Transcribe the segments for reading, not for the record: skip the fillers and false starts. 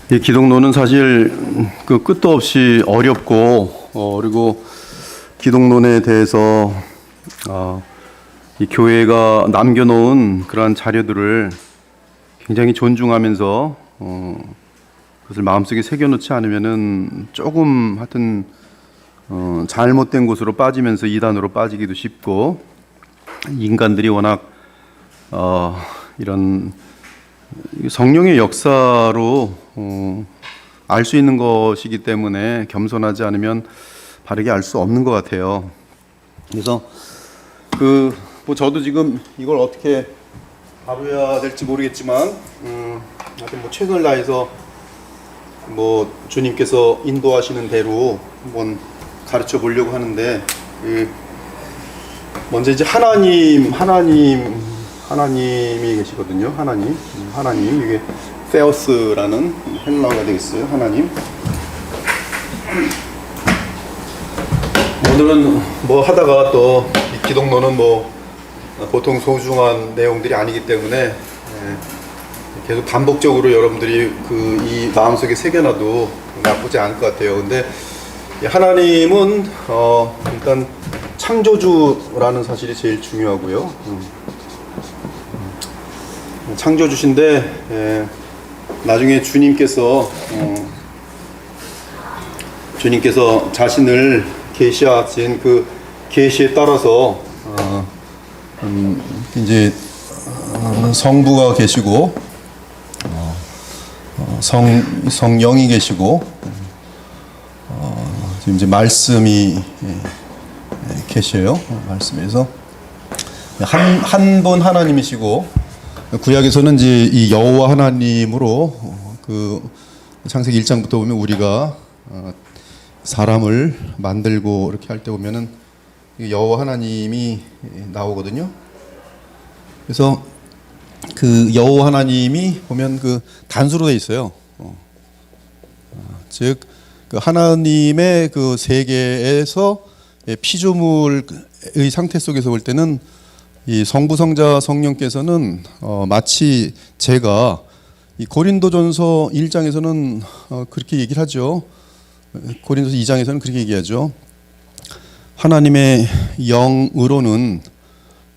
이 기독론은 사실 그 끝도 없이 어렵고 그리고 기독론에 대해서 이 교회가 남겨놓은 그러한 자료들을 굉장히 존중하면서 그것을 마음속에 새겨놓지 않으면은 조금 하여튼 잘못된 곳으로 빠지면서 이단으로 빠지기도 쉽고, 인간들이 워낙 이런 성령의 역사로 알 수 있는 것이기 때문에 겸손하지 않으면 바르게 알 수 없는 것 같아요. 그래서 뭐 저도 지금 이걸 어떻게 다뤄야 될지 모르겠지만, 하여튼 뭐 최선을 다해서 뭐 주님께서 인도하시는 대로 한번 가르쳐 보려고 하는데, 먼저 이제 하나님이 계시거든요. 하나님 이게 페어스라는 헬라어가 되겠어요. 하나님. 오늘은 뭐 하다가 또 이 기독론은 뭐 보통 소중한 내용들이 아니기 때문에 계속 반복적으로 여러분들이 이 마음속에 새겨놔도 나쁘지 않을 것 같아요. 근데 하나님은 일단 창조주라는 사실이 제일 중요하고요. 창조주신데 나중에 주님께서 자신을 계시하신 그 계시에 따라서 이제 성부가 계시고 성령이 계시고 지금 이제 말씀이 계셔요. 말씀에서 한 분 하나님이시고, 구약에서는 이제 이 여호와 하나님으로 그 창세기 1장부터 보면 우리가 사람을 만들고 이렇게 할 때 보면은 여호와 하나님이 나오거든요. 그래서 그 여호와 하나님이 보면 그 단수로 돼 있어요. 즉 그 하나님의 그 세계에서 피조물의 상태 속에서 볼 때는 이 성부, 성자, 성령께서는 마치 제가 이 고린도전서 1장에서는 그렇게 얘기를 하죠. 고린도서 2장에서는 그렇게 얘기하죠. 하나님의 영으로는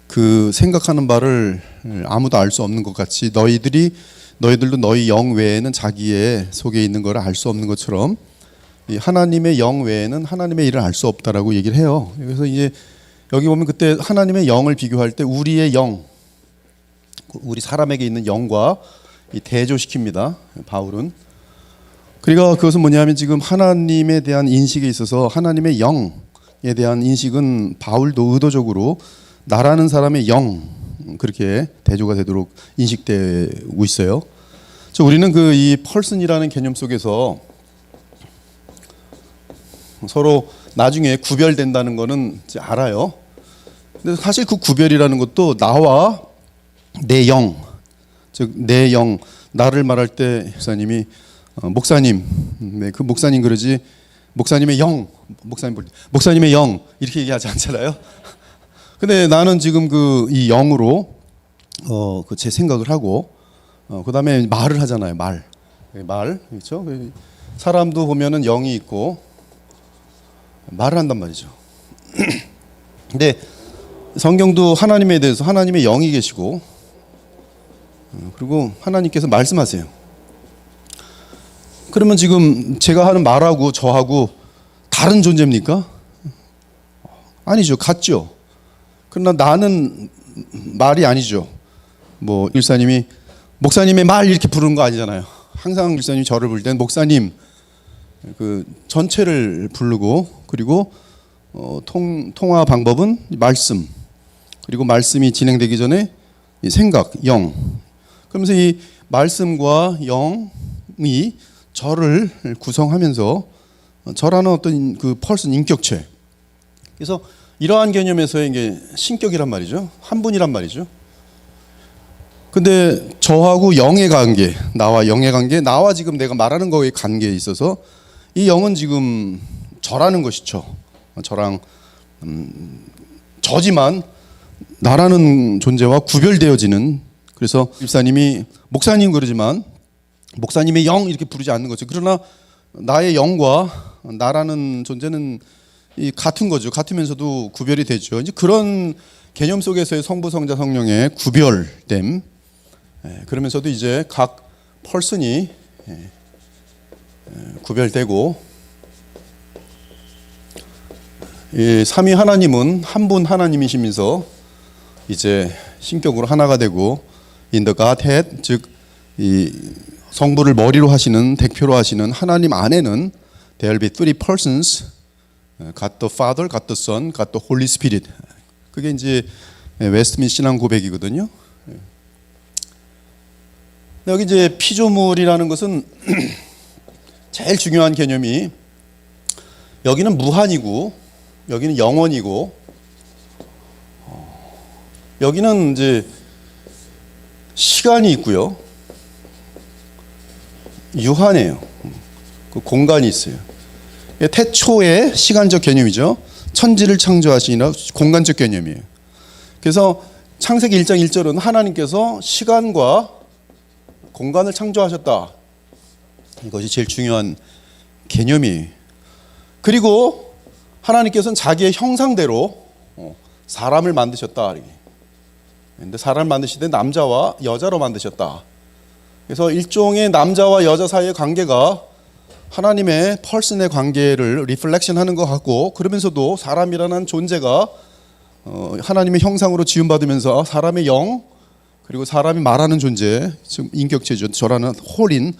그 생각하는 바를 아무도 알 수 없는 것 같이 너희들도 너희 영 외에는 자기의 속에 있는 것을 알 수 없는 것처럼 이 하나님의 영 외에는 하나님의 일을 알 수 없다라고 얘기를 해요. 그래서 이제 여기 보면 그때 하나님의 영을 비교할 때 우리의 영, 우리 사람에게 있는 영과 대조시킵니다. 바울은. 그러니까 그것은 뭐냐면 지금 하나님에 대한 인식에 있어서 하나님의 영에 대한 인식은 바울도 의도적으로 나라는 사람의 영, 그렇게 대조가 되도록 인식되고 있어요. 우리는 이 펄슨이라는 개념 속에서 서로 나중에 구별된다는 거는 이제 알아요. 근데 사실 그 구별이라는 것도 나와 내 영, 즉 내 영, 나를 말할 때 목사님, 그 목사님 그러지 목사님의 영, 목사님의 영 이렇게 얘기하지 않잖아요. 근데 나는 지금 이 영으로 제 생각을 하고 그다음에 말을 하잖아요. 말 그렇죠? 사람도 보면은 영이 있고 말을 한단 말이죠. 근데 성경도 하나님에 대해서 하나님의 영이 계시고 그리고 하나님께서 말씀하세요. 그러면 지금 제가 하는 말하고 저하고 다른 존재입니까? 아니죠. 같죠. 그러나 나는 말이 아니죠. 뭐 일사님이 목사님의 말 이렇게 부르는 거 아니잖아요. 항상 일사님이 저를 부를 때는 목사님 그 전체를 부르고, 그리고 통화 방법은 말씀, 그리고 말씀이 진행되기 전에 생각, 영. 그러면서 이 말씀과 영이 저를 구성하면서 저라는 어떤 그 펄슨 인격체. 그래서 이러한 개념에서의 이게 신격이란 말이죠. 한 분이란 말이죠. 근데 저하고 영의 관계, 나와 영의 관계, 나와 지금 내가 말하는 거의 관계에 있어서 이 영은 지금 저라는 것이죠. 저랑 저지만 나라는 존재와 구별되어지는. 그래서 집사님이 목사님 그러지만 목사님의 영 이렇게 부르지 않는 거죠. 그러나 나의 영과 나라는 존재는 같은 거죠. 같으면서도 구별이 되죠. 이제 그런 개념 속에서의 성부, 성자, 성령의 구별됨. 그러면서도 이제 각 펄슨이 구별되고, 이 삼위 하나님은 한 분 하나님이시면서 이제 신격으로 하나가 되고, in the Godhead, 즉 이 성부를 머리로 하시는, 대표로 하시는 하나님 안에는 there will be three persons, God the Father, God the Son, God the Holy Spirit. 그게 이제 웨스트민스터 신앙 고백이거든요. 여기 이제 피조물이라는 것은 제일 중요한 개념이, 여기는 무한이고 여기는 영원이고, 여기는 이제 시간이 있고요, 유한해요. 그 공간이 있어요. 태초의 시간적 개념이죠. 천지를 창조하시니라 공간적 개념이에요. 그래서 창세기 1장 1절은 하나님께서 시간과 공간을 창조하셨다. 이것이 제일 중요한 개념이에요. 그리고 하나님께서는 자기의 형상대로 사람을 만드셨다. 그런데 사람을 만드실 때 남자와 여자로 만드셨다. 그래서 일종의 남자와 여자 사이의 관계가 하나님의 펄슨의 관계를 리플렉션하는 것 같고, 그러면서도 사람이라는 존재가 하나님의 형상으로 지음받으면서 사람의 영, 그리고 사람이 말하는 존재, 지금 인격체죠. 저라는 홀인,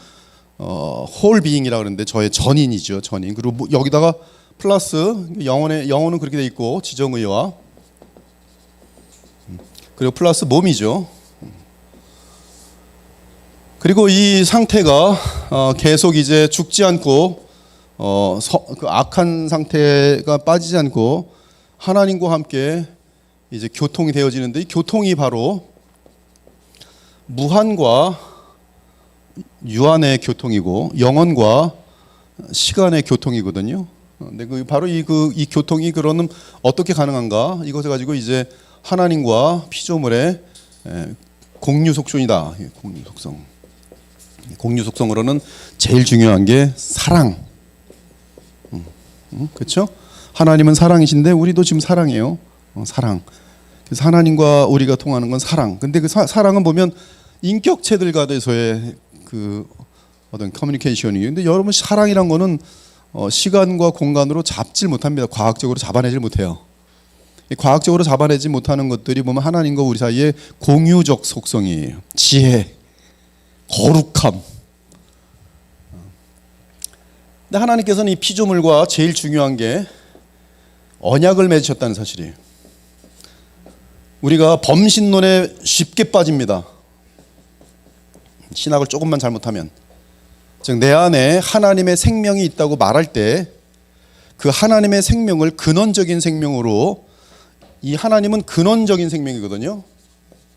홀 비잉이라고 그러는데 저의 전인이죠. 전인. 그리고 여기다가 플러스 영혼은 그렇게 돼 있고, 지정의와, 그리고 플러스 몸이죠. 그리고 이 상태가 계속 이제 죽지 않고 그 악한 상태가 빠지지 않고 하나님과 함께 이제 교통이 되어지는데, 이 교통이 바로 무한과 유한의 교통이고 영원과 시간의 교통이거든요. 근데 바로 이 교통이 그러면 어떻게 가능한가? 이것을 가지고 이제 하나님과 피조물의 공유 속성이다. 공유 속성. 공유 속성으로는 제일 중요한 게 사랑. 그렇죠? 하나님은 사랑이신데 우리도 지금 사랑이에요. 사랑. 그래서 하나님과 우리가 통하는 건 사랑. 근데 그 사랑은 보면 인격체들과에서의 그 어떤 커뮤니케이션이에요. 근데 여러분, 사랑이란 거는 시간과 공간으로 잡질 못합니다. 과학적으로 잡아내질 못해요. 과학적으로 잡아내지 못하는 것들이 보면 하나님과 우리 사이의 공유적 속성이에요. 지혜, 거룩함. 근데 하나님께서는 이 피조물과 제일 중요한 게 언약을 맺으셨다는 사실이에요. 우리가 범신론에 쉽게 빠집니다. 신학을 조금만 잘못하면. 즉, 내 안에 하나님의 생명이 있다고 말할 때 그 하나님의 생명을 근원적인 생명으로, 이 하나님은 근원적인 생명이거든요.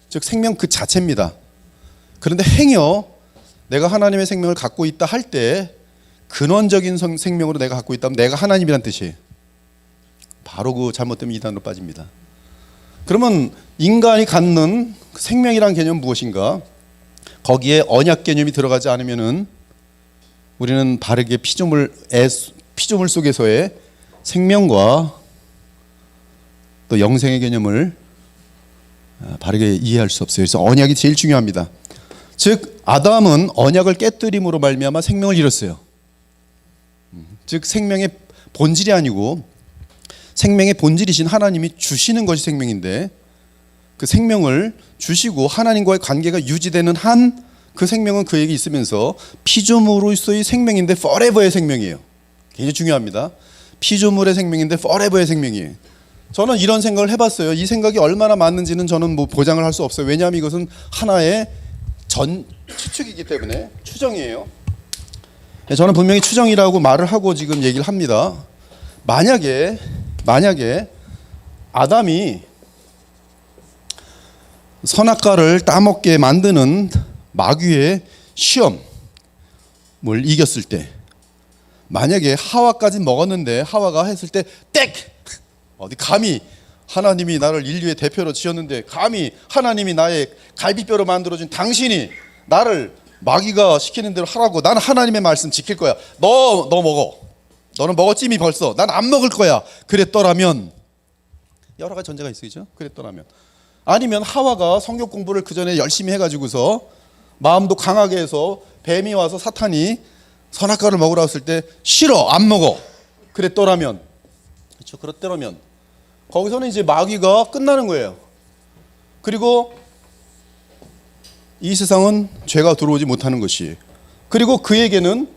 즉, 생명 그 자체입니다. 그런데 행여 내가 하나님의 생명을 갖고 있다 할 때 근원적인 생명으로 내가 갖고 있다면 내가 하나님이란 뜻이에요. 바로 그 잘못되면 이단으로 빠집니다. 그러면 인간이 갖는 생명이란 개념은 무엇인가? 거기에 언약 개념이 들어가지 않으면은 우리는 바르게 피조물 속에서의 생명과 또 영생의 개념을 바르게 이해할 수 없어요. 그래서 언약이 제일 중요합니다. 즉, 아담은 언약을 깨뜨림으로 말미암아 생명을 잃었어요. 즉, 생명의 본질이 아니고 생명의 본질이신 하나님이 주시는 것이 생명인데, 그 생명을 주시고 하나님과의 관계가 유지되는 한 그 생명은 그에게 있으면서 피조물로서의 생명인데 forever의 생명이에요. 굉장히 중요합니다. 피조물의 생명인데 forever의 생명이에요. 저는 이런 생각을 해봤어요. 이 생각이 얼마나 맞는지는 저는 뭐 보장을 할 수 없어요. 왜냐하면 이것은 하나의 추측이기 때문에, 추정이에요. 저는 분명히 추정이라고 말을 하고 지금 얘기를 합니다. 만약에 아담이 선악과를 따먹게 만드는 마귀의 시험을 이겼을 때, 만약에 하와까지 먹었는데 하와가 했을 때 땡! 어디 감히 하나님이 나를 인류의 대표로 지었는데 감히 하나님이 나의 갈비뼈로 만들어준 당신이 나를 마귀가 시키는 대로 하라고. 나는 하나님의 말씀 지킬 거야. 너 먹어. 너는 먹었지 이미 벌써. 난 안 먹을 거야. 그랬더라면, 여러 가지 전제가 있으죠. 그랬더라면. 아니면 하와가 성경 공부를 그 전에 열심히 해가지고서 마음도 강하게 해서 뱀이 와서 사탄이 선악과를 먹으라고 했을 때 싫어 안 먹어. 그랬더라면, 그렇죠. 그랬더라면 거기서는 이제 마귀가 끝나는 거예요. 그리고 이 세상은 죄가 들어오지 못하는 것이, 그리고 그에게는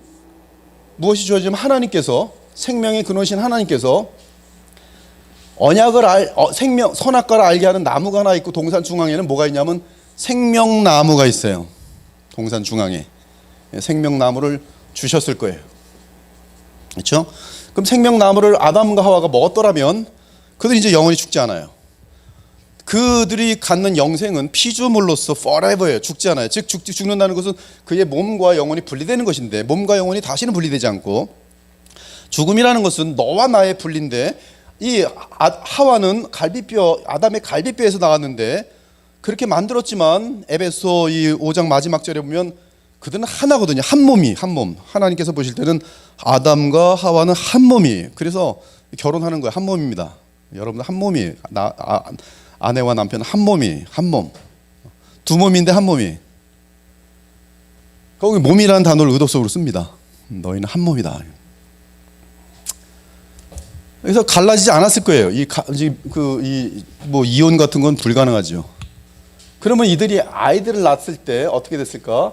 무엇이 주어지면 하나님께서, 생명의 근원이신 하나님께서 언약을 선악과를 알게 하는 나무가 하나 있고, 동산 중앙에는 뭐가 있냐면 생명나무가 있어요. 동산 중앙에 생명나무를 주셨을 거예요. 그렇죠? 그럼 생명나무를 아담과 하와가 먹었더라면 그들이 이제 영원히 죽지 않아요. 그들이 갖는 영생은 피조물로서 forever예요. 죽지 않아요. 즉 죽는다는 것은 그의 몸과 영혼이 분리되는 것인데, 몸과 영혼이 다시는 분리되지 않고, 죽음이라는 것은 너와 나의 분리인데, 이 하와는 갈비뼈, 아담의 갈비뼈에서 나왔는데 그렇게 만들었지만 에베소 이 5장 마지막 절에 보면 그들은 하나거든요. 한 몸이, 한 몸. 하나님께서 보실 때는 아담과 하와는 한 몸이, 그래서 결혼하는 거예요. 한 몸입니다. 여러분 한 몸이, 아내와 남편 한 몸이, 한 몸. 두 몸인데 한 몸이. 거기 몸이라는 단어를 의도적으로 씁니다. 너희는 한 몸이다. 그래서 갈라지지 않았을 거예요. 이혼 같은 건 불가능하죠. 그러면 이들이 아이들을 낳았을 때 어떻게 됐을까?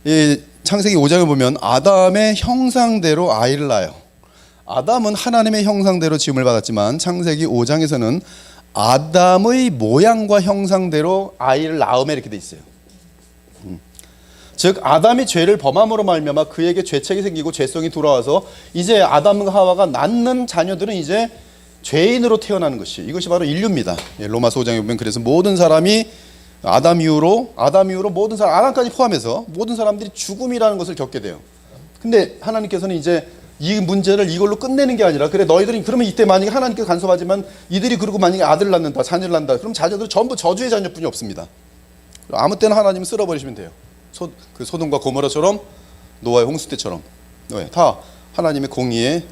이 창세기 5장에 보면 아담의 형상대로 아이를 낳아요. 아담은 하나님의 형상대로 지음을 받았지만 창세기 5장에서는 아담의 모양과 형상대로 아이를 낳음에 이렇게 돼 있어요. 즉 아담이 죄를 범함으로 말미암아 그에게 죄책이 생기고 죄성이 돌아와서 이제 아담과 하와가 낳는 자녀들은 이제 죄인으로 태어나는 것이, 이것이 바로 인류입니다. 로마서 5장에 보면 그래서 모든 사람이 아담 이후로 모든 사람, 아담까지 포함해서 모든 사람들이 죽음이라는 것을 겪게 돼요. 근데 하나님께서는 이제 이 문제를 이걸로 끝내는 게 아니라, 그래 너희들이 그러면 이때 만약에 하나님께 간섭하지만 이들이 그러고 만약에 아들을 낳는다, 자녀를 낳는다, 그럼 자녀들은 전부 저주의 자녀뿐이 없습니다. 아무 때나 하나님은 쓸어버리시면 돼요. 소돔과 고모라처럼, 노아의 홍수 때처럼. 다 하나님의 공의의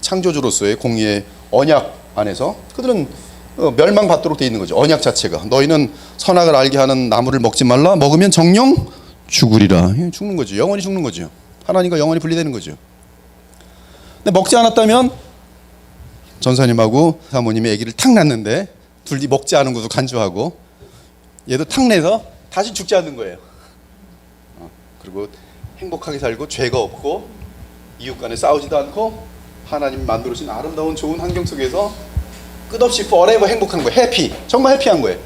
창조주로서의 공의의 언약 안에서 그들은 멸망받도록 돼 있는 거죠. 언약 자체가 너희는 선악을 알게 하는 나무를 먹지 말라, 먹으면 정령 죽으리라. 죽는 거죠. 영원히 죽는 거죠. 하나님과 영원히 분리되는 거죠. 근데 먹지 않았다면 전사님하고 사모님이 아기를 탁 낳는데 둘이 먹지 않은 것도 간주하고 얘도 탁 내서 다시 죽지 않는 거예요. 그리고 행복하게 살고 죄가 없고 이웃 간에 싸우지도 않고 하나님 만들어주신 아름다운 좋은 환경 속에서 끝없이 forever 행복한 거예요. 해피, 정말 해피한 거예요.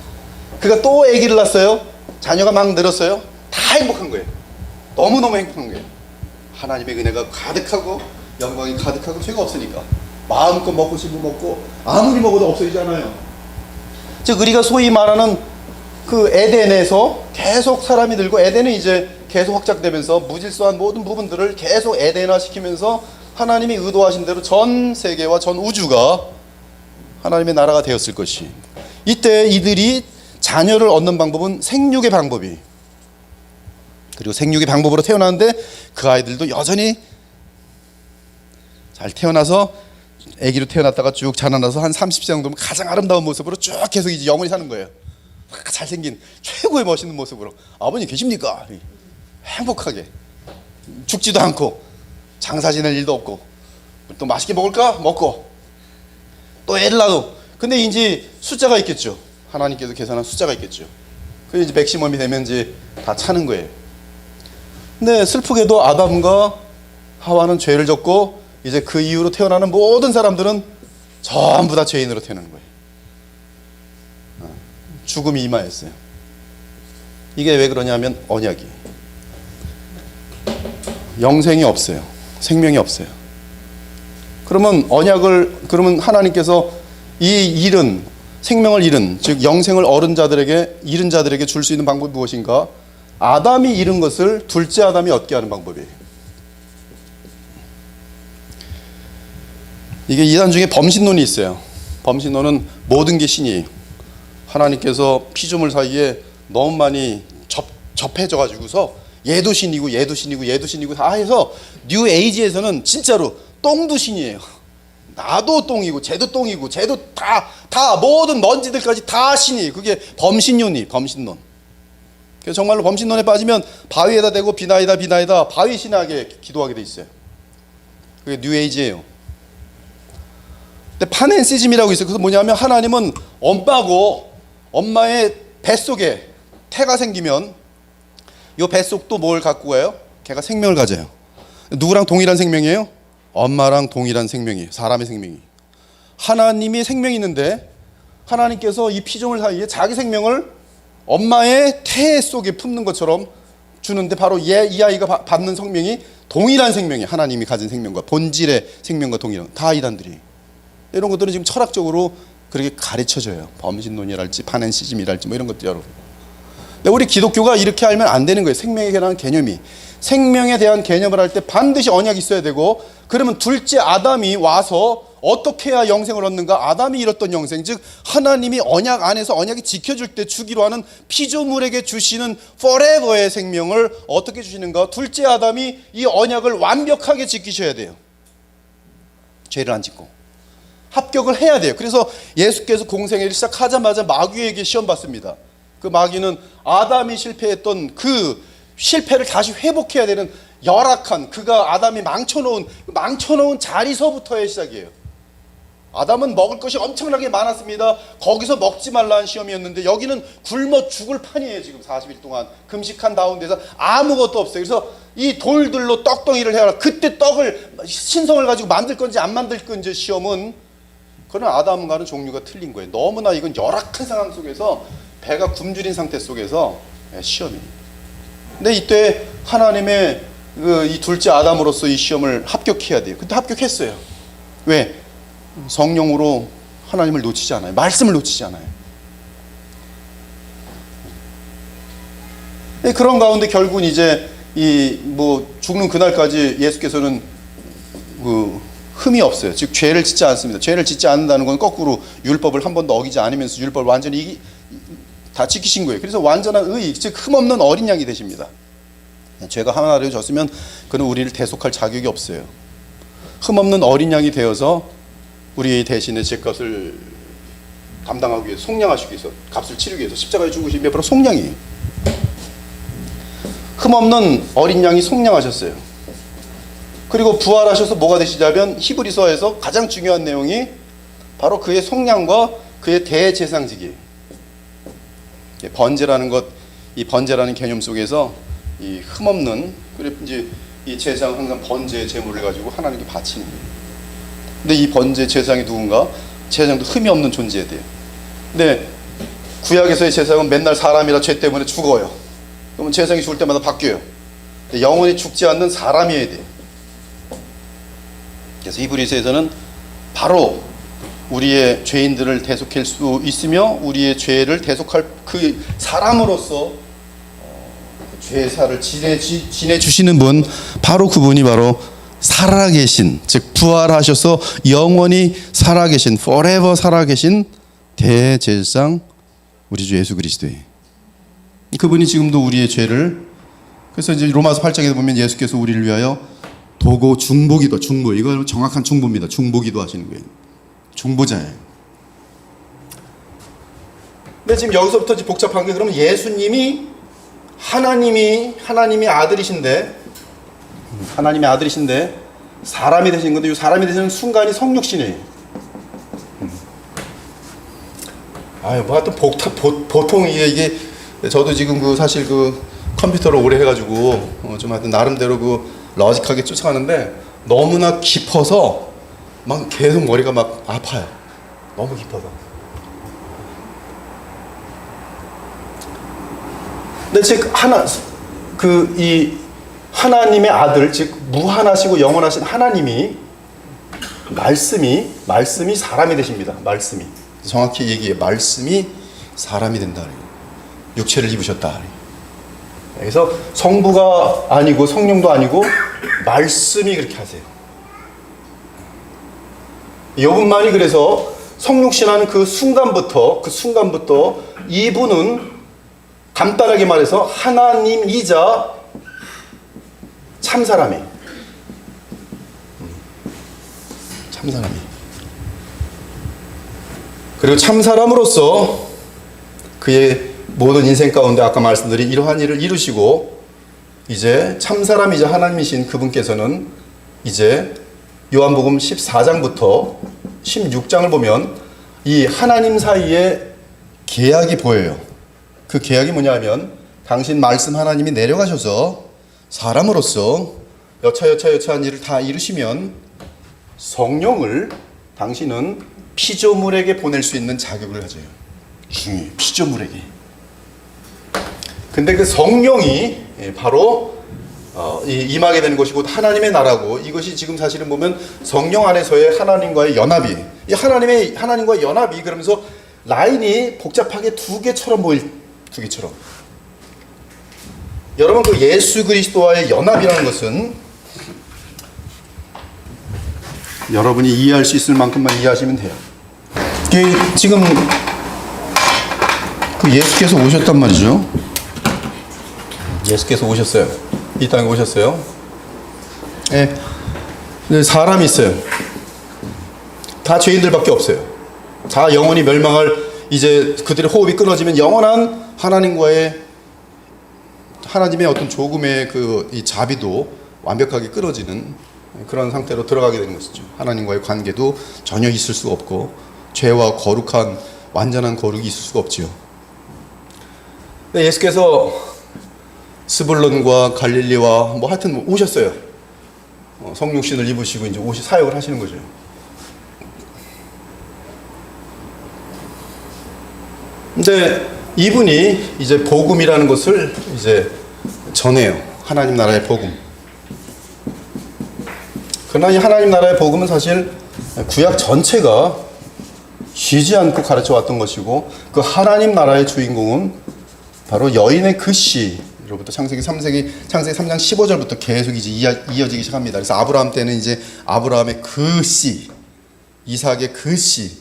그가 또 아기를 낳았어요. 자녀가 막 늘었어요. 다 행복한 거예요. 너무너무 행복한 거예요. 하나님의 은혜가 가득하고 영광이 가득하고 죄가 없으니까 마음껏 먹고 싶으면 먹고 아무리 먹어도 없어지지 않아요. 즉 우리가 소위 말하는 그 에덴에서 계속 사람이 늘고, 에덴은 이제 계속 확장되면서 무질서한 모든 부분들을 계속 에덴화 시키면서 하나님이 의도하신 대로 전 세계와 전 우주가 하나님의 나라가 되었을 것이, 이때 이들이 자녀를 얻는 방법은 생육의 방법이, 그리고 생육의 방법으로 태어나는데 그 아이들도 여전히 잘 태어나서 아기로 태어났다가 쭉 자라나서 한 30세 정도면 가장 아름다운 모습으로 쭉 계속 이제 영원히 사는 거예요. 잘생긴 최고의 멋있는 모습으로. 아버님 계십니까? 행복하게 죽지도 않고 장사 지낼 일도 없고 또 맛있게 먹을까? 먹고 또 애를 낳고. 근데 이제 숫자가 있겠죠. 하나님께서 계산한 숫자가 있겠죠. 그 이제 맥시멈이 되면 이제 다 차는 거예요. 근데 슬프게도 아담과 하와는 죄를 졌고 이제 그 이후로 태어나는 모든 사람들은 전부 다 죄인으로 태어나는 거예요. 죽음이 임하였어요. 이게 왜 그러냐면 언약이, 영생이 없어요. 생명이 없어요. 그러면 그러면 하나님께서 이 잃은 생명을 잃은, 즉 영생을 잃은 자들에게 줄 수 있는 방법이 무엇인가? 아담이 잃은 것을 둘째 아담이 얻게 하는 방법이에요. 이게 이단 중에 범신론이 있어요. 범신론은 모든 게 신이에요. 하나님께서 피조물 사이에 너무 많이 접해져 가지고서 얘도 신이고 얘도 신이고 얘도 신이고 다 해서 뉴 에이지에서는 진짜로 똥도 신이에요. 나도 똥이고 쟤도 똥이고 쟤도 다 모든 먼지들까지 다 신이. 그게 범신론이 범신론. 그래서 정말로 범신론에 빠지면 바위에다 대고 비나이다 바위 신하게 기도하게 돼 있어요. 그게 뉴 에이지예요. 근데 파넨시즘이라고 있어요. 그래서 뭐냐면 하나님은 엄마고 엄마의 뱃속에 태가 생기면 이 뱃속도 뭘 갖고 가요? 걔가 생명을 가져요. 누구랑 동일한 생명이에요? 엄마랑 동일한 생명이에요. 사람의 생명이. 하나님이 생명이 있는데 하나님께서 이 피조물 사이에 자기 생명을 엄마의 태 속에 품는 것처럼 주는데 바로 이 아이가 받는 생명이 동일한 생명이에요. 하나님이 가진 생명과 본질의 생명과 동일한. 다 이단들이. 이런 것들은 지금 철학적으로 그렇게 가르쳐져요. 범신론이랄지 파넨시즘이랄지 뭐 이런 것들 여러분. 근데 우리 기독교가 이렇게 알면 안 되는 거예요. 생명에 대한 개념이. 생명에 대한 개념을 할 때 반드시 언약이 있어야 되고, 그러면 둘째 아담이 와서 어떻게 해야 영생을 얻는가? 아담이 잃었던 영생, 즉 하나님이 언약 안에서 언약이 지켜줄 때 주기로 하는 피조물에게 주시는 forever의 생명을 어떻게 주시는가? 둘째 아담이 이 언약을 완벽하게 지키셔야 돼요. 죄를 안 짓고 합격을 해야 돼요. 그래서 예수께서 공생애를 시작하자마자 마귀에게 시험 받습니다. 그 마귀는 아담이 실패했던 그 실패를 다시 회복해야 되는 열악한, 그가 아담이 망쳐놓은 자리서부터의 시작이에요. 아담은 먹을 것이 엄청나게 많았습니다. 거기서 먹지 말라는 시험이었는데 여기는 굶어 죽을 판이에요. 지금 40일 동안 금식한 가운데서 아무것도 없어요. 그래서 이 돌들로 떡덩이를 해라. 그때 떡을 신성을 가지고 만들 건지 안 만들 건지 시험은, 그건 아담과는 종류가 틀린 거예요. 너무나 이건 열악한 상황 속에서 배가 굶주린 상태 속에서 시험이에요. 근데 이때 하나님의 이 둘째 아담으로서 이 시험을 합격해야 돼요. 근데 합격했어요. 왜? 성령으로 하나님을 놓치지 않아요. 말씀을 놓치지 않아요. 그런 가운데 결국은 이제 죽는 그날까지 예수께서는 흠이 없어요. 즉 죄를 짓지 않습니다. 죄를 짓지 않는다는 건 거꾸로 율법을 한 번도 어기지 않으면서 율법을 완전히 다 지키신 거예요. 그래서 완전한 의, 즉 흠없는 어린 양이 되십니다. 죄가 하나를 졌으면 그는 우리를 대속할 자격이 없어요. 흠없는 어린 양이 되어서 우리 대신에 죄값을 감당하기 위해서, 속량하시기 위해서, 값을 치르기 위해서 십자가에 죽으신 게 바로 속량이에요. 흠없는 어린 양이 속량하셨어요. 그리고 부활하셔서 뭐가 되시냐면 히브리서에서 가장 중요한 내용이 바로 그의 속량과 그의 대제사장직이에요. 번제라는 것, 이 번제라는 개념 속에서 이 흠없는, 그래 이제 이 제사장은 항상 번제 제물을 가지고 하나님께 바치는 거예요. 근데 이 번제 제사장이 누군가? 제사장도 흠이 없는 존재해야 돼요. 근데 구약에서의 제사장은 맨날 사람이라 죄 때문에 죽어요. 그러면 제사장이 죽을 때마다 바뀌어요. 근데 영원히 죽지 않는 사람이어야 돼요. 그래서 히브리서에서는 바로 우리의 죄인들을 대속할 수 있으며 우리의 죄를 대속할 그 사람으로서 죄사를 지내주시는 분, 바로 그분이 바로 살아계신, 즉 부활하셔서 영원히 살아계신, forever 살아계신 대제사장 우리 주 예수 그리스도예요. 그분이 지금도 우리의 죄를, 그래서 이제 로마서 8장에 보면 예수께서 우리를 위하여 도고 중보기도, 이건 정확한 중보입니다. 중보기도 하시는 거예요. 중보자예요. 근데 지금 여기서부터 이제 복잡한 게, 그러면 예수님이 하나님이 아들이신데 사람이 되신 건데, 이 사람이 되시는 순간이 성육신이에요. 뭐 하여튼 보통 이게 저도 지금 사실 컴퓨터를 오래 해가지고 좀 하여튼 나름대로 러직하게 쫓아가는데 너무나 깊어서 막 계속 머리가 막 아파요. 너무 깊어서. 근데 즉 이 하나님의 아들, 즉 무한하시고 영원하신 하나님이 말씀이 사람이 되십니다. 말씀이, 정확히 얘기해, 말씀이 사람이 된다. 육체를 입으셨다. 그래서 성부가 아니고 성령도 아니고 말씀이 그렇게 하세요. 이분만이 그래서 성육신하는 그 순간부터 이분은 간단하게 말해서 하나님이자 참사람이. 참사람이. 그리고 참사람으로서 그의 모든 인생 가운데 아까 말씀드린 이러한 일을 이루시고 이제 참사람이자 하나님이신 그분께서는 이제 요한복음 14장부터 16장을 보면 이 하나님 사이에 계약이 보여요. 그 계약이 뭐냐 하면 당신 말씀 하나님이 내려가셔서 사람으로서 여차여차한 일을 다 이루시면 성령을 당신은 피조물에게 보낼 수 있는 자격을 가져요. 피조물에게. 근데 그 성령이 바로 임하게 되는 것이고 하나님의 나라고, 이것이 지금 사실은 보면 성령 안에서의 하나님과의 연합이, 이 하나님과의 연합이 그러면서 라인이 복잡하게 두 개처럼 보일, 두 개처럼. 여러분, 그 예수 그리스도와의 연합이라는 것은 여러분이 이해할 수 있을 만큼만 이해하시면 돼요. 지금 그 예수께서 오셨단 말이죠. 예수께서 오셨어요. 이 땅에 오셨어요. 네, 사람이 있어요. 다 죄인들밖에 없어요. 다 영원히 멸망할, 이제 그들의 호흡이 끊어지면 영원한 하나님의 어떤 조금의 이 자비도 완벽하게 끊어지는 그런 상태로 들어가게 되는 것이죠. 하나님과의 관계도 전혀 있을 수가 없고 죄와 거룩한 완전한 거룩이 있을 수가 없지요. 예수께서 스불론과 갈릴리와 하여튼 오셨어요. 성육신을 입으시고 이제 사역을 하시는 거죠. 근데 이분이 이제 복음이라는 것을 이제 전해요. 하나님 나라의 복음. 그러나 이 하나님 나라의 복음은 사실 구약 전체가 쉬지 않고 가르쳐 왔던 것이고, 그 하나님 나라의 주인공은 바로 여인의 그 씨로부터 창세기 3장 15절부터 계속 이제 이어지기 시작합니다. 그래서 아브라함 때는 이제 아브라함의 그 씨, 이삭의 그 씨,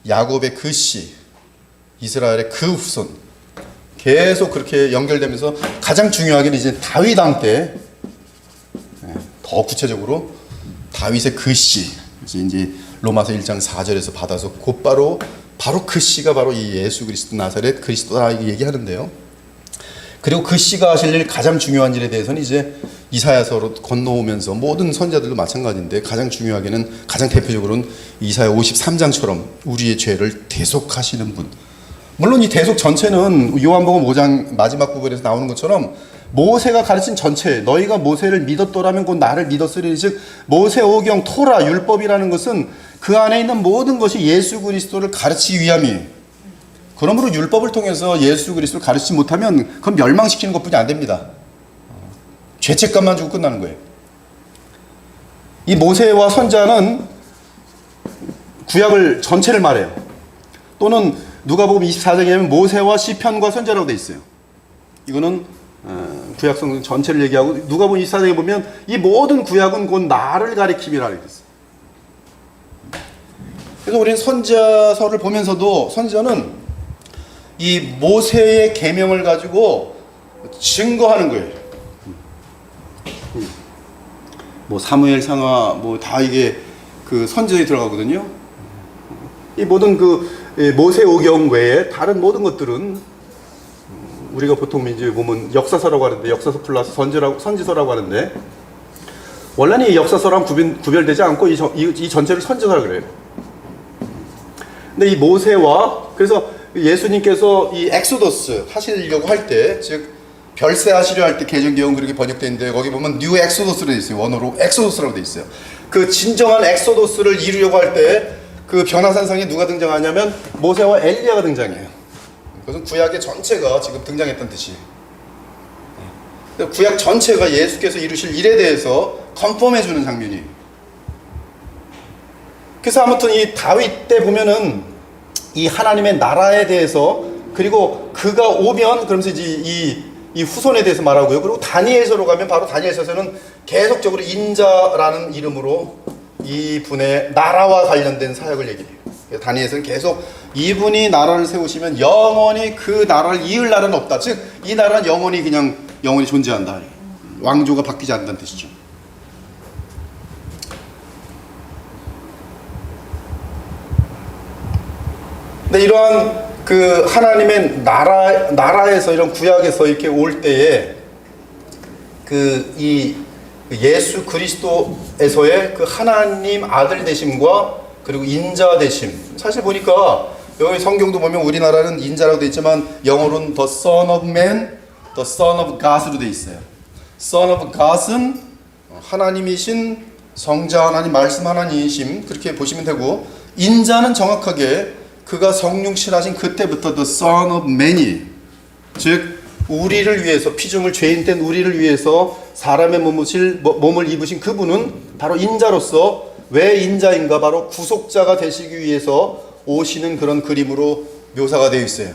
야곱의 그 씨, 이스라엘의 그 후손, 계속 그렇게 연결되면서 가장 중요하게는 이제 다윗 왕 때, 더 구체적으로 다윗의 그 씨, 이제 로마서 1장 4절에서 받아서 곧바로 그 씨가 바로 이 예수 그리스도 나사렛 그리스도다, 이렇게 얘기하는데요. 그리고 그 씨가 하실 일, 가장 중요한 일에 대해서는 이제 이사야서로 건너오면서 모든 선지자들도 마찬가지인데, 가장 중요하게는, 가장 대표적으로는 이사야 53장처럼 우리의 죄를 대속하시는 분. 물론 이 대속 전체는 요한복음 5장 마지막 부분에서 나오는 것처럼 모세가 가르친 전체, 너희가 모세를 믿었더라면 곧 나를 믿었으리니, 즉 모세오경 토라 율법이라는 것은 그 안에 있는 모든 것이 예수 그리스도를 가르치기 위함이에요. 그러므로 율법을 통해서 예수 그리스도를 가르치지 못하면 그건 멸망시키는 것뿐이 안 됩니다. 죄책감만 주고 끝나는 거예요. 이 모세와 선지자는 구약을 전체를 말해요. 또는 누가복음 24장에 보면 모세와 시편과 선지자라고 돼 있어요. 이거는 구약 성경 전체를 얘기하고, 누가복음 24장에 보면 이 모든 구약은 곧 나를 가리킴이라 그랬어요. 그래서 우리는 선지자서를 보면서도 선지자는 이 모세의 계명을 가지고 증거하는 거예요. 사무엘상하 다 이게 그 선지자에 들어가거든요. 이 모든 모세오경 외에 다른 모든 것들은 우리가 보통 이제 보면 역사서라고 하는데, 역사서 플러스 선지서라고 하는데, 원래는 이 역사서랑 구별되지 않고 이 전체를 선지서라고 그래요. 근데 이 모세와, 그래서 예수님께서 이 엑소더스 하시려고 할 때, 즉 별세 하시려 할 때 개정기억은 그렇게 번역되어 있는데, 거기 보면 뉴 엑소더스로 되어 있어요. 원어로 엑소더스라고 되어 있어요. 그 진정한 엑소더스를 이루려고 할 때 그 변화산상에 누가 등장하냐면 모세와 엘리야가 등장해요. 그것은 구약의 전체가 지금 등장했던 뜻이에요. 구약 전체가 예수께서 이루실 일에 대해서 컨펌해주는 장면이에요. 그래서 아무튼 이 다윗 때 보면은 이 하나님의 나라에 대해서, 그리고 그가 오면, 그러면서 이제 이 후손에 대해서 말하고요. 그리고 다니엘서로 가면 바로 다니엘서에서는 계속적으로 인자라는 이름으로 이분의 나라와 관련된 사역을 얘기해요. 다니엘서는 계속 이분이 나라를 세우시면 영원히 그 나라를 이을 나라는 없다. 즉 이 나라는 영원히 존재한다. 왕조가 바뀌지 않는다는 뜻이죠. 근데 이러한 그 하나님의 나라에서 이런 구약에서 이렇게 올 때에 그 이 예수 그리스도에서의 그 하나님 아들 되심과 그리고 인자 되심, 사실 보니까 여기 성경도 보면 우리나라는 인자라고 돼 있지만 영어로는 the Son of Man, the Son of God으로 돼 있어요. Son of God은 하나님이신 성자 하나님, 말씀 하나님이심, 그렇게 보시면 되고, 인자는 정확하게 그가 성육신하신 그때부터 the Son of Man이, 즉 우리를 위해서, 피조물 죄인된 우리를 위해서 사람의 몸을 입으신 그분은 바로 인자로서, 왜 인자인가, 바로 구속자가 되시기 위해서 오시는 그런 그림으로 묘사가 되어 있어요.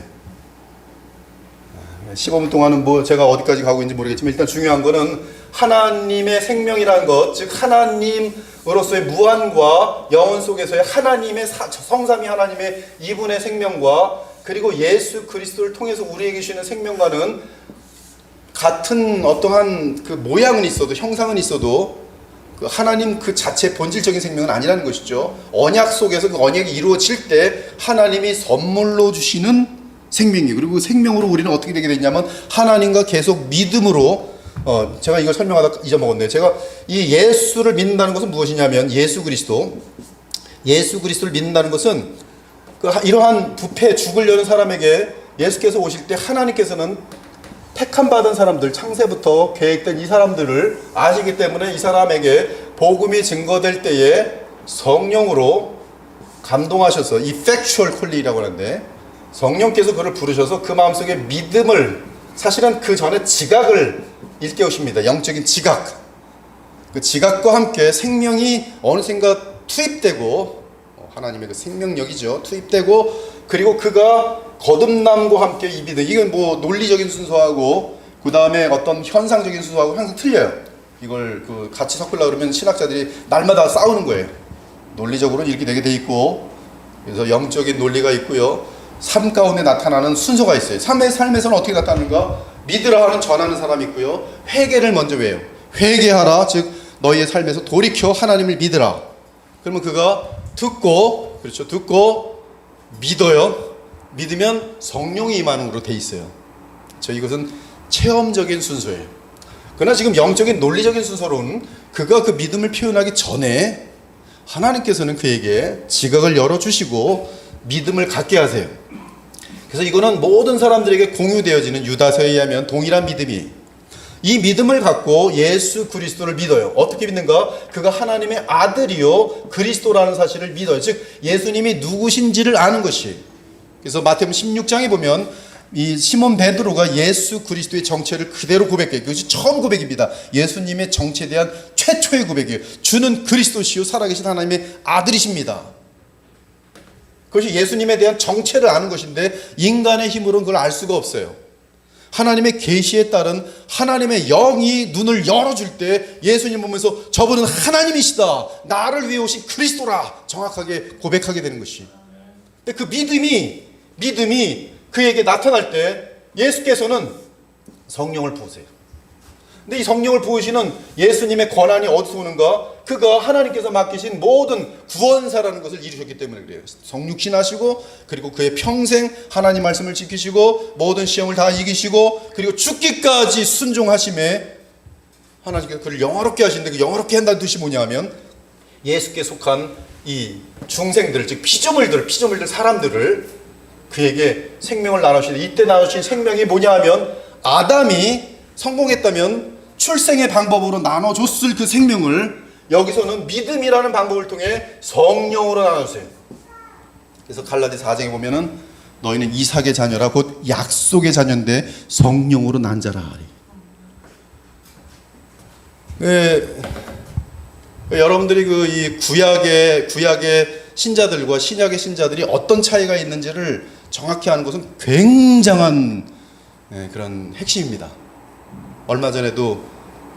15분 동안은 뭐 제가 어디까지 가고 있는지 모르겠지만, 일단 중요한 거는 하나님의 생명이라는 것, 즉 하나님으로서의 무한과 영원 속에서의 하나님의 성삼위 하나님의 이분의 생명과, 그리고 예수 그리스도를 통해서 우리에게 주시는 생명과는 같은 어떠한 그 모양은 있어도, 형상은 있어도 그 하나님 그 자체 본질적인 생명은 아니라는 것이죠. 언약 속에서 그 언약이 이루어질 때 하나님이 선물로 주시는 생명이에요. 그리고 그 생명으로 우리는 어떻게 되게 됐냐면 하나님과 계속 믿음으로, 제가 이걸 설명하다 잊어먹었네요. 제가 이 예수를 믿는다는 것은 무엇이냐면, 예수 그리스도를 믿는다는 것은 이러한 부패 죽으려는 사람에게 예수께서 오실 때 하나님께서는 택함 받은 사람들, 창세부터 계획된 이 사람들을 아시기 때문에 이 사람에게 복음이 증거될 때에 성령으로 감동하셔서, effectual call이라고 하는데, 성령께서 그를 부르셔서 그 마음속에 믿음을, 사실은 그 전에 지각을 일깨우십니다. 영적인 지각. 그 지각과 함께 생명이 어느샌가 투입되고, 하나님의 그 생명력이죠, 투입되고, 그리고 그가 거듭남과 함께 이 믿음, 이건 뭐 논리적인 순서하고 그 다음에 어떤 현상적인 순서하고 항상 틀려요. 이걸 그 같이 섞으려고 그러면 신학자들이 날마다 싸우는 거예요. 논리적으로는 이렇게 되게 돼 있고, 그래서 영적인 논리가 있고요, 삶 가운데 나타나는 순서가 있어요. 삶의 삶에서는 어떻게 나타나는가? 믿으라 하는 전하는 사람이 있고요, 회개를 먼저 외요. 회개하라, 즉 너희의 삶에서 돌이켜 하나님을 믿으라. 그러면 그가 듣고, 그렇죠, 듣고 믿어요. 믿으면 성령이 임하는 으로 돼 있어요. 이것은 체험적인 순서예요. 그러나 지금 영적인 논리적인 순서로는 그가 그 믿음을 표현하기 전에 하나님께서는 그에게 지각을 열어주시고 믿음을 갖게 하세요. 그래서 이거는 모든 사람들에게 공유되어지는, 유다서에 의하면 동일한 믿음이, 이 믿음을 갖고 예수 그리스도를 믿어요. 어떻게 믿는가? 그가 하나님의 아들이요 그리스도라는 사실을 믿어요. 즉 예수님이 누구신지를 아는 것이. 그래서 마태복음 16장에 보면 이 시몬 베드로가 예수 그리스도의 정체를 그대로 고백해요. 그것이 처음 고백입니다. 예수님의 정체에 대한 최초의 고백이에요. 주는 그리스도시요 살아계신 하나님의 아들이십니다. 그것이 예수님에 대한 정체를 아는 것인데, 인간의 힘으로는 그걸 알 수가 없어요. 하나님의 계시에 따른 하나님의 영이 눈을 열어줄 때 예수님 보면서 저분은 하나님이시다, 나를 위해 오신 그리스도라, 정확하게 고백하게 되는 것이. 근데 그 믿음이 그에게 나타날 때 예수께서는 성령을 부으세요. 근데 이 성령을 부으시는 예수님의 권한이 어디서 오는가? 그가 하나님께서 맡기신 모든 구원사라는 것을 이루셨기 때문에 그래요. 성육신하시고, 그리고 그의 평생 하나님 말씀을 지키시고, 모든 시험을 다 이기시고, 그리고 죽기까지 순종하심에 하나님께서 그를 영화롭게 하시는데, 그 영화롭게 한다는 뜻이 뭐냐 하면, 예수께 속한 이 중생들, 즉 피조물들 사람들을 그에게 생명을 나누시는데, 이때 나누신 생명이 뭐냐 하면, 아담이 성공했다면 출생의 방법으로 나눠줬을 그 생명을 여기서는 믿음이라는 방법을 통해 성령으로 나눠주세요. 그래서 갈라디 4장에 보면은 너희는 이삭의 자녀라, 곧 약속의 자녀인데 성령으로 난 자라. 여러분들이 이 구약의 신자들과 신약의 신자들이 어떤 차이가 있는지를 정확히 아는 것은 굉장한 그런 핵심입니다. 얼마 전에도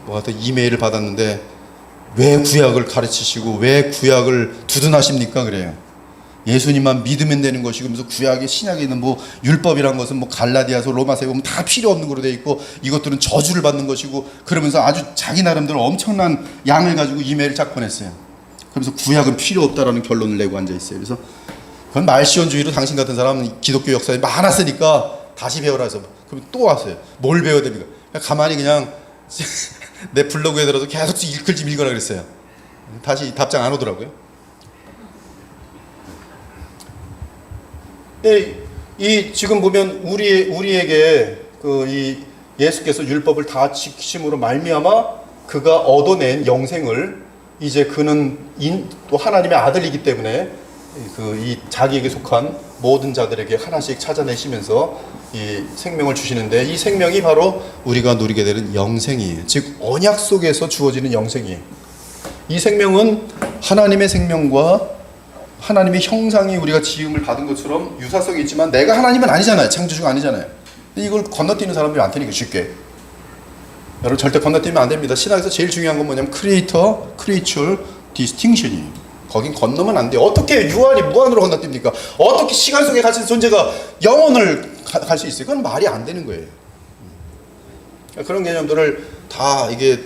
하여튼 이메일을 받았는데, 왜 구약을 가르치시고 왜 구약을 두둔하십니까? 그래요. 예수님만 믿으면 되는 것이고, 무슨 구약에 신약에 있는 뭐 율법이란 것은 뭐 갈라디아서 로마서에 보면 다 필요 없는 거로 돼 있고, 이것들은 저주를 받는 것이고, 그러면서 아주 자기 나름대로 엄청난 양을 가지고 이메일을 작성했어요. 그러면서 구약은 필요 없다라는 결론을 내고 앉아 있어요. 그래서 그건 말시온주의로 당신 같은 사람은 기독교 역사에 많았으니까 다시 배워라 해서 그럼 또 왔어요. 뭘 배워야 됩니까? 가만히 그냥 내 블로그에 들어서 계속 글 좀 읽어라 그랬어요. 다시 답장 안 오더라고요. 이 지금 보면 우리에게 이 예수께서 율법을 다 지키심으로 말미암아 그가 얻어낸 영생을, 이제 그는 또 하나님의 아들이기 때문에 이 자기에게 속한 모든 자들에게 하나씩 찾아내시면서 이 생명을 주시는데, 이 생명이 바로 우리가 누리게 되는 영생이에요. 즉 언약 속에서 주어지는 영생이에요. 이 생명은 하나님의 생명과 하나님의 형상이 우리가 지음을 받은 것처럼 유사성이 있지만 내가 하나님은 아니잖아요. 창조주가 아니잖아요. 근데 이걸 건너뛰는 사람들이 많다니까, 쉽게. 여러분 절대 건너뛰면 안 됩니다. 신학에서 제일 중요한 건 뭐냐면 크리에이터, 크리에이처 디스팅션이에요. 거긴 건너면 안 돼요. 어떻게 유한이 무한으로 건너뜁니까? 어떻게 시간 속에 갇힌 존재가 영혼을 갈 수 있어요? 그건 말이 안 되는 거예요. 그런 개념들을 다 이게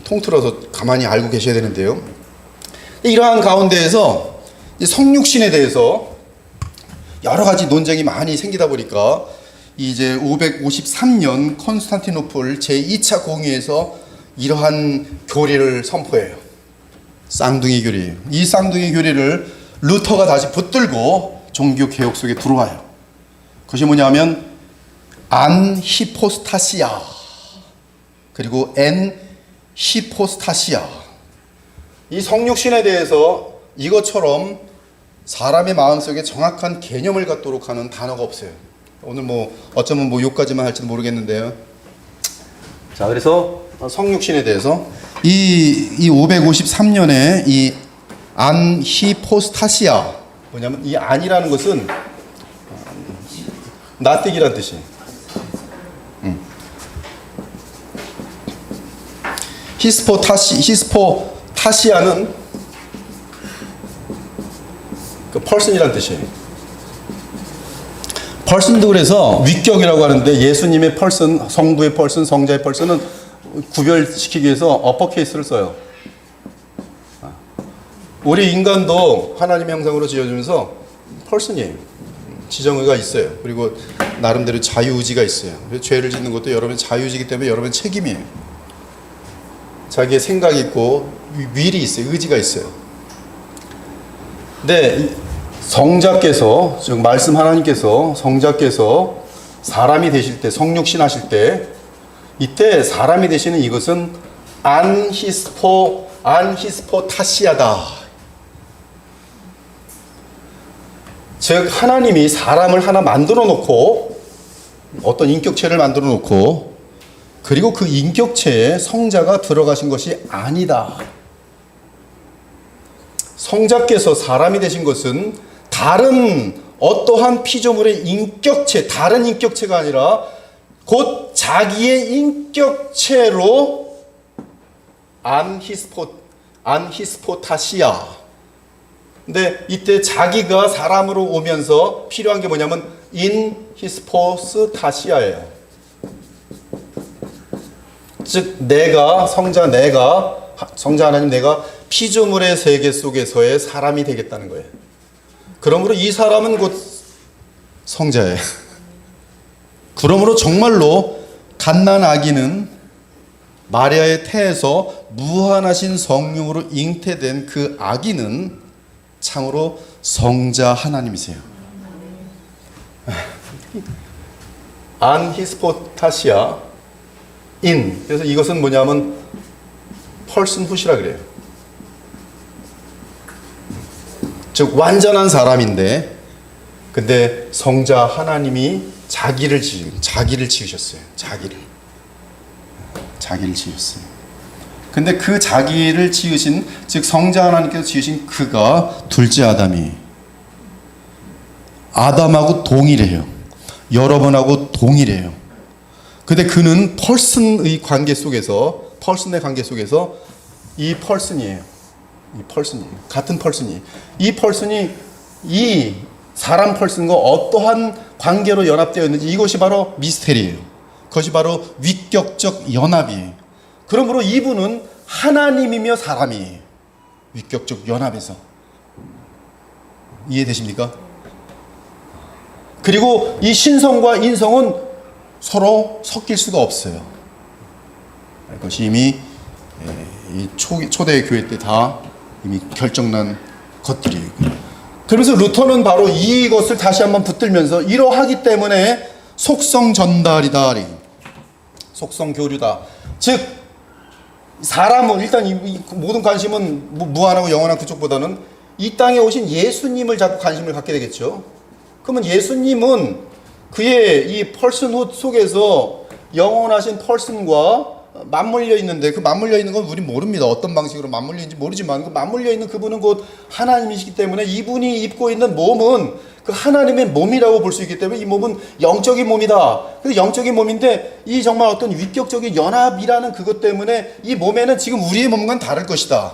통틀어서 가만히 알고 계셔야 되는데요. 이러한 가운데에서 성육신에 대해서 여러 가지 논쟁이 많이 생기다 보니까 이제 553년 콘스탄티노플 제2차 공의에서 이러한 교리를 선포해요. 쌍둥이 교리. 이 쌍둥이 교리를 루터가 다시 붙들고 종교 개혁 속에 들어와요. 그것이 뭐냐면 안 히포스타시아 그리고 엔 히포스타시아. 이 성육신에 대해서 이것처럼 사람의 마음속에 정확한 개념을 갖도록 하는 단어가 없어요. 오늘 뭐 어쩌면 뭐 요까지만 할지도 모르겠는데요. 자, 그래서 성육신에 대해서 이 553년에 이 안히포스타시아, 뭐냐면 이 안이라는 것은 낯뜨기란 뜻이에요. 히스포타시아는 그 person이란 뜻이에요. person도 그래서 위격이라고 하는데, 예수님의 person, 성부의 person, 성자의 person은 구별시키기 위해서 어퍼케이스를 써요. 우리 인간도 하나님의 형상으로 지어주면서 person이에요. 지정의가 있어요. 그리고 나름대로 자유의지가 있어요. 죄를 짓는 것도 여러분의 자유의지이기 때문에 여러분의 책임이에요. 자기의 생각이 있고 윌이 있어요. 의지가 있어요. 근데 성자께서, 즉 말씀 하나님께서, 성자께서 사람이 되실 때, 성육신 하실 때, 이때 사람이 되시는 이것은 안히스포타시아다. 즉 하나님이 사람을 하나 만들어 놓고, 어떤 인격체를 만들어 놓고, 그리고 그 인격체에 성자가 들어가신 것이 아니다. 성자께서 사람이 되신 것은 다른 어떠한 피조물의 인격체, 다른 인격체가 아니라 곧 자기의 인격체로 안히스포타시아. 근데 이때 자기가 사람으로 오면서 필요한 게 뭐냐면 인히스포스타시아예요. 즉 내가, 성자 하나님 내가 피조물의 세계 속에서의 사람이 되겠다는 거예요. 그러므로 이 사람은 곧 성자예요. 그러므로 정말로 갓난 아기는 마리아의 태에서 무한하신 성령으로 잉태된 그 아기는 참으로 성자 하나님이세요. 안히스포타시아 인. 그래서 이것은 뭐냐면 personhood이라 그래요. 즉 완전한 사람인데, 근데 성자 하나님이 자기를 지으셨어요. 자기를 지으셨어요. 근데 그 자기를 지으신, 즉 성자 하나님께서 지으신 그가 둘째 아담이 아담하고 동일해요. 여러분하고 동일해요. 근데 그는 person의 관계 속에서 이 person이에요. 이 펄슨이 같은 펄슨이 이 펄슨이 이 사람 펄슨과 어떠한 관계로 연합되어 있는지 이것이 바로 미스테리예요. 그것이 바로 위격적 연합이에요. 그러므로 이분은 하나님이며 사람이에요. 위격적 연합에서 이해되십니까? 그리고 이 신성과 인성은 서로 섞일 수가 없어요. 그것이 이미 이 초대 교회 때 다 이미 결정난 것들이에요. 그러면서 루터는 바로 이것을 다시 한번 붙들면서 이러하기 때문에 속성 전달이다, 속성 교류다. 즉 사람은 일단 이 모든 관심은 무한하고 영원한 그쪽보다는 이 땅에 오신 예수님을 자꾸 관심을 갖게 되겠죠. 그러면 예수님은 그의 이 펄슨훗 속에서 영원하신 펄슨과 맞물려 있는데 그 맞물려 있는 건 우린 모릅니다. 어떤 방식으로 맞물려 있는지 모르지만 그 맞물려 있는 그분은 곧 하나님이시기 때문에 이분이 입고 있는 몸은 그 하나님의 몸이라고 볼 수 있기 때문에 이 몸은 영적인 몸이다. 근데 영적인 몸인데 이 정말 어떤 위격적인 연합이라는 그것 때문에 이 몸에는 지금 우리의 몸과는 다를 것이다.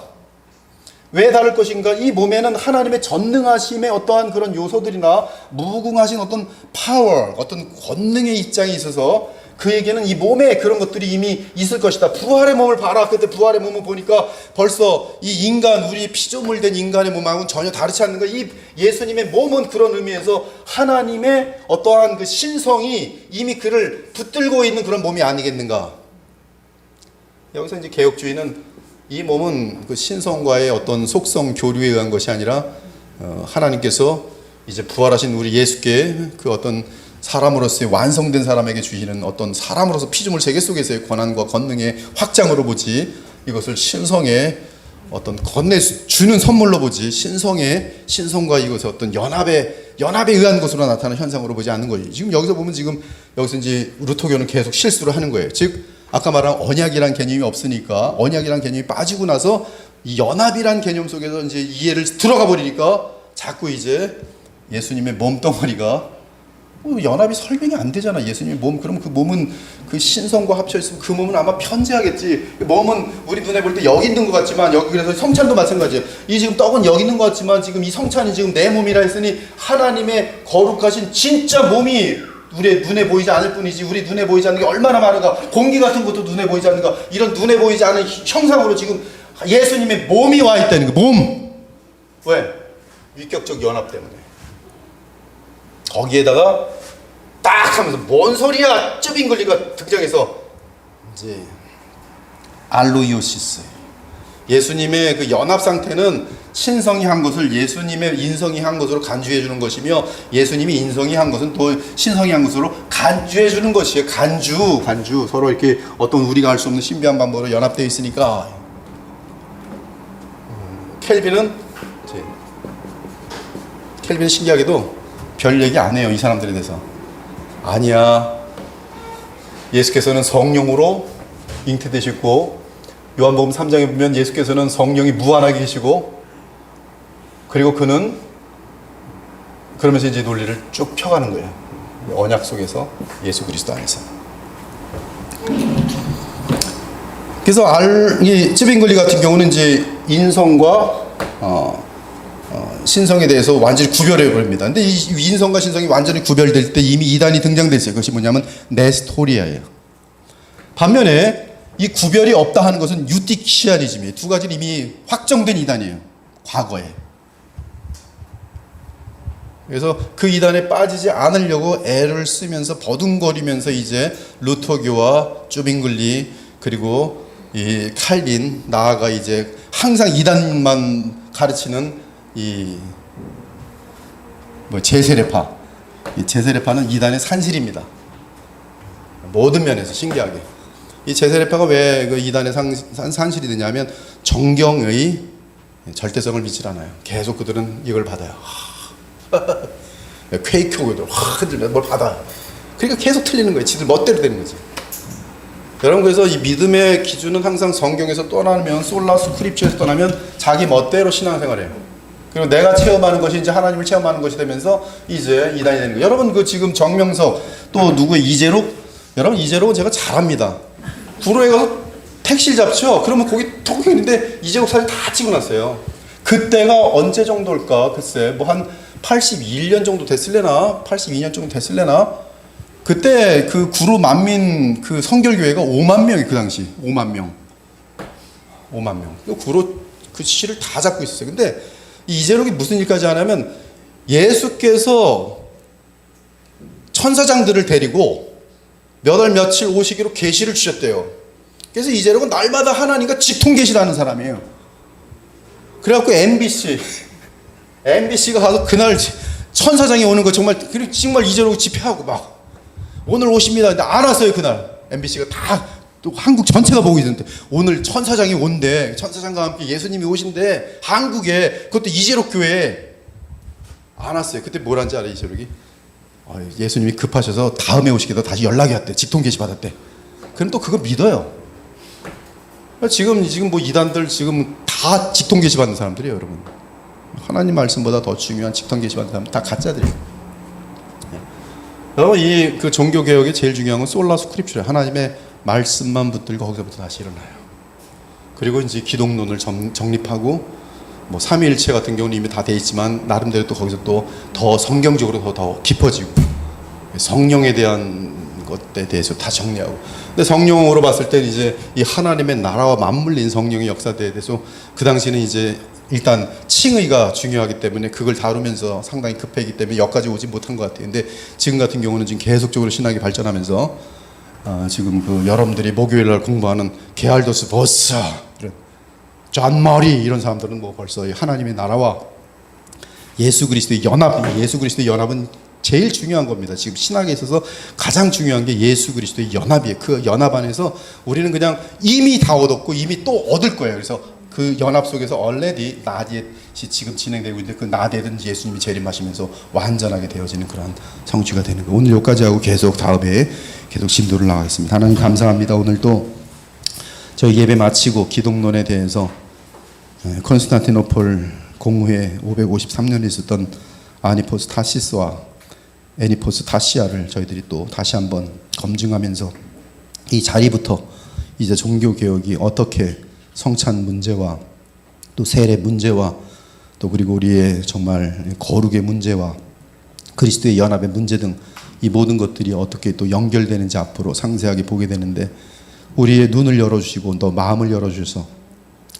왜 다를 것인가? 이 몸에는 하나님의 전능하심의 어떠한 그런 요소들이나 무궁하신 어떤 파워, 어떤 권능의 입장이 있어서 그에게는 이 몸에 그런 것들이 이미 있을 것이다. 부활의 몸을 봐라. 그때 부활의 몸을 보니까 벌써 이 인간, 우리 피조물 된 인간의 몸하고는 전혀 다르지 않는 거. 이 예수님의 몸은 그런 의미에서 하나님의 어떠한 그 신성이 이미 그를 붙들고 있는 그런 몸이 아니겠는가. 여기서 이제 개혁주의는 이 몸은 그 신성과의 어떤 속성 교류에 의한 것이 아니라 하나님께서 이제 부활하신 우리 예수께 그 어떤 사람으로서의 완성된 사람에게 주시는 어떤 사람으로서 피조물 세계 속에서의 권한과 권능의 확장으로 보지 이것을 신성의 어떤 건네주는 선물로 보지 신성과 이것의 어떤 연합에 의한 것으로 나타나는 현상으로 보지 않는 거예요. 지금 여기서 보면 여기서 이제 루터교는 계속 실수를 하는 거예요. 즉 아까 말한 언약이란 개념이 없으니까 언약이란 개념이 빠지고 나서 이 연합이란 개념 속에서 이제 이해를 들어가 버리니까 자꾸 이제 예수님의 몸덩어리가 연합이 설명이 안 되잖아. 예수님의 몸. 그럼 그 몸은 그 신성과 합쳐 있으면 그 몸은 아마 편재하겠지. 몸은 우리 눈에 볼 때 여기 있는 것 같지만 여기 그래서 성찬도 마찬가지예요. 이 지금 떡은 여기 있는 것 같지만 지금 이 성찬이 지금 내 몸이라 했으니 하나님의 거룩하신 진짜 몸이 우리 눈에 보이지 않을 뿐이지 우리 눈에 보이지 않는 게 얼마나 많은가. 공기 같은 것도 눈에 보이지 않는가. 이런 눈에 보이지 않은 형상으로 지금 예수님의 몸이 와 있다는 거. 몸. 왜? 위격적 연합 때문에. 거기에다가 딱 하면서 뭔 소리야 쭈빙글리가 등장해서 이제 알로이오시스 예수님의 그 연합 상태는 신성이 한 것을 예수님의 인성이 한 것으로 간주해 주는 것이며 예수님이 인성이 한 것은 또 신성이 한 것으로 간주해 주는 것이에요. 간주 서로 이렇게 어떤 우리가 알 수 없는 신비한 방법으로 연합되어 있으니까 켈빈은 신기하게도 별 얘기 안 해요. 이 사람들에 대해서. 아니야. 예수께서는 성령으로 잉태되셨고 요한복음 3장에 보면 예수께서는 성령이 무한하게 계시고 그리고 그는 그러면서 이제 논리를 쭉 펴가는 거예요. 언약 속에서 예수 그리스도 안에서. 그래서 이 쯔빙글리 같은 경우는 이제 인성과 신성에 대해서 완전히 구별해 버립니다. 근데 이 인성과 신성이 완전히 구별될 때 이미 이단이 등장됐어요. 그것이 뭐냐면 네스토리아예요. 반면에 이 구별이 없다 하는 것은 유티키아니즘이에요. 두 가지는 이미 확정된 이단이에요. 과거에. 그래서 그 이단에 빠지지 않으려고 애를 쓰면서 버둥거리면서 이제 루터교와 쭈빙글리 그리고 이 칼빈 나아가 이제 항상 이단만 가르치는 제세례파. 이 제세례파는 이단의 산실입니다. 모든 면에서 신기하게. 이 제세례파가 왜 그 이단의 산실이 되냐면 정경의 절대성을 믿질 않아요. 계속 그들은 이걸 받아요. 퀘이크교들 흔들면 뭘 받아요. 그러니까 계속 틀리는 거예요. 지들 멋대로 되는 거지. 여러분 그래서 이 믿음의 기준은 항상 성경에서 떠나면 솔라 스크립처에서 떠나면 자기 멋대로 신앙생활해요. 그리고 내가 체험하는 것이 이제 하나님을 체험하는 것이 되면서 이제 이단이 되는 거예요. 여러분 그 지금 정명석 또 누구의 이재록? 여러분 이재록은 제가 잘 압니다. 구로에 가서 택시를 잡죠. 그러면 거기 턱 있는데 이재국 사진 다 찍어놨어요. 그때가 언제 정도일까? 글쎄 뭐 한 81년 정도 됐을래나 82년 정도 됐을래나. 그때 그 구로 만민 그 성결교회가 5만 명이 그 당시 5만 명. 그 구로 그 시를 다 잡고 있었어요. 근데 이재록이 무슨 일까지 하냐면 예수께서 천사장들을 데리고 몇 월 며칠 오시기로 계시를 주셨대요. 그래서 이재록은 날마다 하나님과 직통 계시를 하는 사람이에요. 그래갖고 MBC가 가서 그날 천사장이 오는 거 정말 이재록 집회하고 막 오늘 오십니다. 근데 안 왔어요. 그날 MBC가 다 또 한국 전체가 보고 있는데 오늘 천사장이 온대. 천사장과 함께 예수님이 오신대. 한국에 그것도 이재록 교회에 안 왔어요. 그때 뭘 한지 알아요? 이재록이 예수님이 급하셔서 다음에 오시기도 다시 연락이 왔대. 직통 계시 받았대. 그럼 또 그거 믿어요. 지금 뭐 이단들 지금 다 직통 계시 받는 사람들이에요, 여러분. 하나님 말씀보다 더 중요한 직통 계시 받는 사람 다 가짜들이에요. 여러분 이 그 종교 개혁의 제일 중요한 건 솔라 스크립처예요. 하나님의 말씀만 붙들고 거기서부터 다시 일어나요. 그리고 이제 기독론을 정립하고 뭐 삼위일체 같은 경우는 이미 다 돼 있지만 나름대로 또 거기서 또 더 성경적으로 더 깊어지고 성령에 대한 것에 대해서 다 정리하고. 근데 성령으로 봤을 때 이제 이 하나님의 나라와 맞물린 성령의 역사에 대해서 그 당시는 이제 일단 칭의가 중요하기 때문에 그걸 다루면서 상당히 급했기 때문에 여기까지 오지 못한 것 같아요. 근데 지금 같은 경우는 지금 계속적으로 신학이 발전하면서 지금 그 여러분들이 목요일날 공부하는 게알도스 보스, 존 머리 이런 사람들은 뭐 벌써 하나님의 나라와 예수 그리스도의 연합은 제일 중요한 겁니다. 지금 신학에 있어서 가장 중요한 게 예수 그리스도의 연합이에요. 그 연합 안에서 우리는 그냥 이미 다 얻었고 이미 또 얻을 거예요. 그래서 그 연합 속에서 already 나댓이 지금 진행되고 있는데 그 나댓은 예수님이 재림하시면서 완전하게 되어지는 그런 성취가 되는 거예요. 오늘 여기까지 하고 계속 다음에 계속 진도를 나가겠습니다. 하나님 감사합니다. 오늘도 저희 예배 마치고 기독론에 대해서 콘스탄티노폴 공회 553년에 있었던 아니포스 타시스와 애니포스 타시아를 저희들이 또 다시 한번 검증하면서 이 자리부터 이제 종교개혁이 어떻게 성찬 문제와 또 세례 문제와 또 그리고 우리의 정말 거룩의 문제와 그리스도의 연합의 문제 등 이 모든 것들이 어떻게 또 연결되는지 앞으로 상세하게 보게 되는데 우리의 눈을 열어주시고 또 마음을 열어주셔서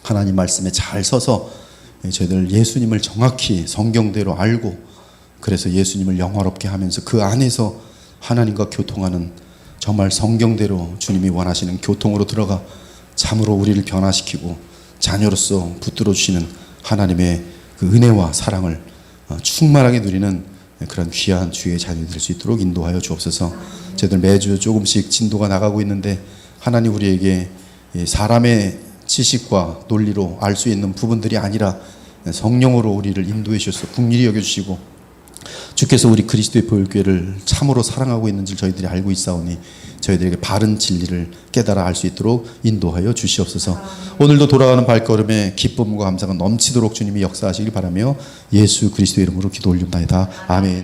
하나님 말씀에 잘 서서 저희들 예수님을 정확히 성경대로 알고 그래서 예수님을 영화롭게 하면서 그 안에서 하나님과 교통하는 정말 성경대로 주님이 원하시는 교통으로 들어가 참으로 우리를 변화시키고 자녀로서 붙들어 주시는 하나님의 그 은혜와 사랑을 충만하게 누리는 그런 귀한 주의 자녀 될 수 있도록 인도하여 주옵소서. 저희들 매주 조금씩 진도가 나가고 있는데 하나님 우리에게 사람의 지식과 논리로 알 수 있는 부분들이 아니라 성령으로 우리를 인도해 주셔서 긍휼히 여겨주시고 주께서 우리 그리스도의 보혈교회를 참으로 사랑하고 있는지 저희들이 알고 있사오니 저희들에게 바른 진리를 깨달아 알 수 있도록 인도하여 주시옵소서. 오늘도 돌아가는 발걸음에 기쁨과 감사가 넘치도록 주님이 역사하시길 바라며 예수 그리스도의 이름으로 기도 올립니다. 아멘.